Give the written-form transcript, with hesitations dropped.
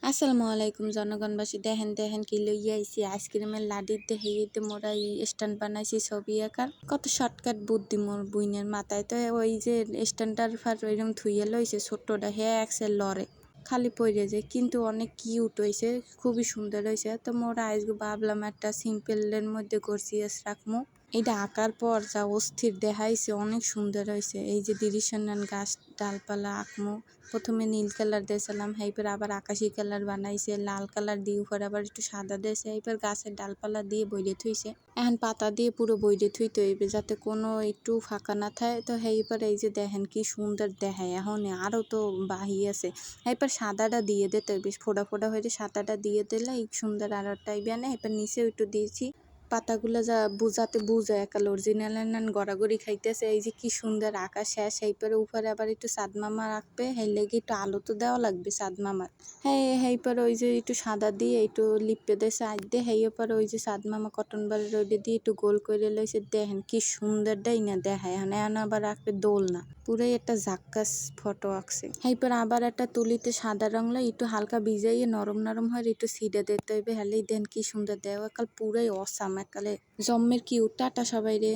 আসসালামু আলাইকুম জনগণবাসী দেখেন দেখেন কি লইয়া আইছি আইসক্রিমের লাডির দেখাইতে মোরা স্ট্যান্ড বানাইছি ছবি আঁকার কত শর্টকাট বুদ্ধি মোর বুইনের মাথায় তো ওই যে স্ট্যান্ডার ফার ওইরকম থুইয়া লইছে ছোট্টটা হে একসের লড়ে খালি পড়ে যায় কিন্তু অনেক কিউট হয়েছে খুবই সুন্দর হয়েছে তো মোরা আজকে ভাবলাম একটা সিম্পলের মধ্যে গর্জিয়াস রাখমু এটা আঁকার পর যা অস্থির দেখাইছে অনেক সুন্দর হয়েছে এই যে ডিরিশনাল গাছ ডালপালা আঁকমু প্রথমে নীল কালার দিয়েছিলাম এইবার আবার আকাশি কালার বানাইছে লাল কালার দিয়ে উপরে আবার একটু সাদা দিয়েছে এইবার গাছের ডালপালা দিয়ে বইরে থুইছে এখন পাতা দিয়ে পুরো বইরে থুইতে হইবে যাতে কোনো একটু ফাঁকা না থাকে তো এইবার এই যে দেখেন কি সুন্দর দেখায় এখন আরও তো বাহি আছে এইবার সাদাটা দিয়ে দিতে হইবে ফোড়া ফোড়া হয়ে সাদাটা দিয়ে দিলে এই সুন্দর আর টাইপ আনে এবার নিচেও একটু দিয়েছি পাতাগুলো যা বুঝাতে বুঝায় একাল অরিজিনাল নান গড়াগড়ি খাইতেছে এই যে কি সুন্দর আকাশ শেষ এইপরে উপরে আবার একটু সাদমামা রাখবে সেই লেগে একটু আলো তো দেওয়া লাগবে সাদমামার হেইপরে ওই যে একটু সাদা দিয়ে একটু লিপে দিয়ে সাইড দিয়ে হেইপরে ওই যে সাদমামা কটন বারের ওইটা দিয়ে একটু গোল করে লইছে দেখেন কি সুন্দর দেয় না দেখায় এখন আবার রাখবে দোল না পুরাই একটা জাক্কাস ফটো আঁকছে এইপর আবার একটা তুলিতে সাদা রং লাই একটু হালকা ভিজাইয়ে নরম নরম হয় একটু সিডে দিতে হইবে হেলেই দেন কি সুন্দর দেওয়া কাল পুরাই অসাম একালে জম্মের কিউট টাটা সবাই রে।